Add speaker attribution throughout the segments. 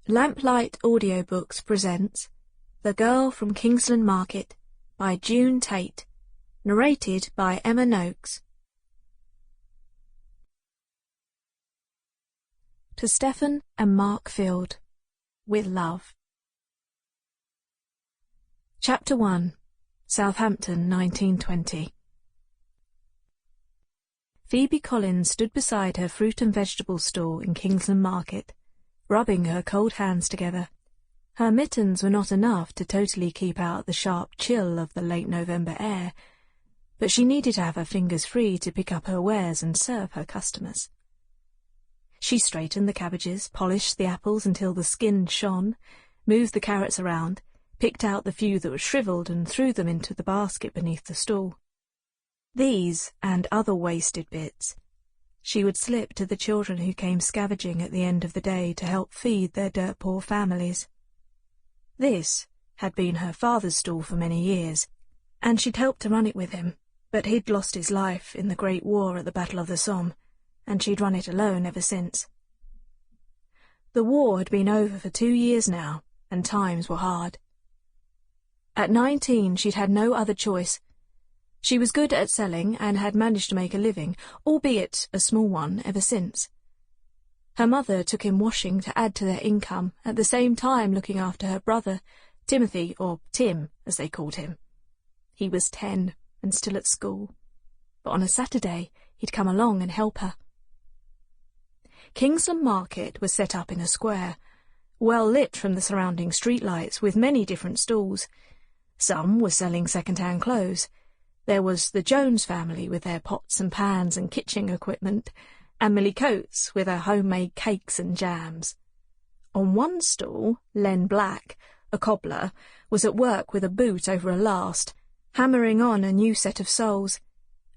Speaker 1: Lamplight Audiobooks presents The Girl from Kingsland Market by June Tate, narrated by Emma Noakes. To Stephen and Mark Field, with love. Chapter 1. Southampton, 1920. Phoebe Collins stood beside her fruit and vegetable stall in Kingsland Market, rubbing her cold hands together. Her mittens were not enough to totally keep out the sharp chill of the late November air, but she needed to have her fingers free to pick up her wares and serve her customers. She straightened the cabbages, polished the apples until the skin shone, moved the carrots around, picked out the few that were shriveled and threw them into the basket beneath the stall. These, and other wasted bits, she would slip to the children who came scavenging at the end of the day to help feed their dirt-poor families. This had been her father's stall for many years, and she'd helped to run it with him, but he'd lost his life in the Great War at the Battle of the Somme, and she'd run it alone ever since. The war had been over for 2 years now, and times were hard. At 19 she'd had no other choice. She was good at selling and had managed to make a living, albeit a small one, ever since. Her mother took in washing to add to their income, at the same time looking after her brother, Timothy, or Tim, as they called him. He was 10 and still at school, but on a Saturday he'd come along and help her. Kingsland Market was set up in a square, well lit from the surrounding streetlights, with many different stalls. Some were selling second-hand clothes. There was the Jones family with their pots and pans and kitchen equipment, and Millie Coates with her homemade cakes and jams. On one stall, Len Black, a cobbler, was at work with a boot over a last, hammering on a new set of soles,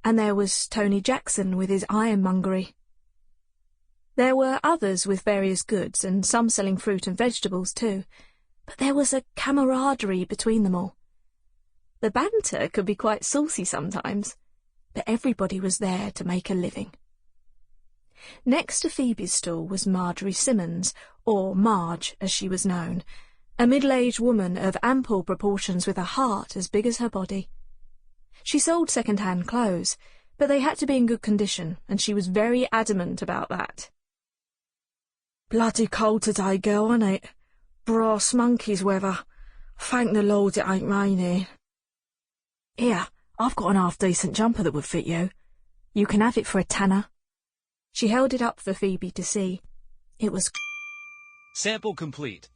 Speaker 1: and there was Tony Jackson with his ironmongery. There were others with various goods, and some selling fruit and vegetables too, but there was a camaraderie between them all. The banter could be quite saucy sometimes, but everybody was there to make a living. Next to Phoebe's stall was Marjorie Simmons, or Marge as she was known, a middle-aged woman of ample proportions with a heart as big as her body. She sold second-hand clothes, but they had to be in good condition, and she was very adamant about that. "Bloody cold today, girl, ain't it? Brass monkeys weather. Thank the Lord it ain't raining." "Here, I've got an half-decent jumper that would fit you. You can have it for a tanner." She held it up for Phoebe to see. It was...
Speaker 2: Sample complete.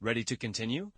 Speaker 2: Ready to continue?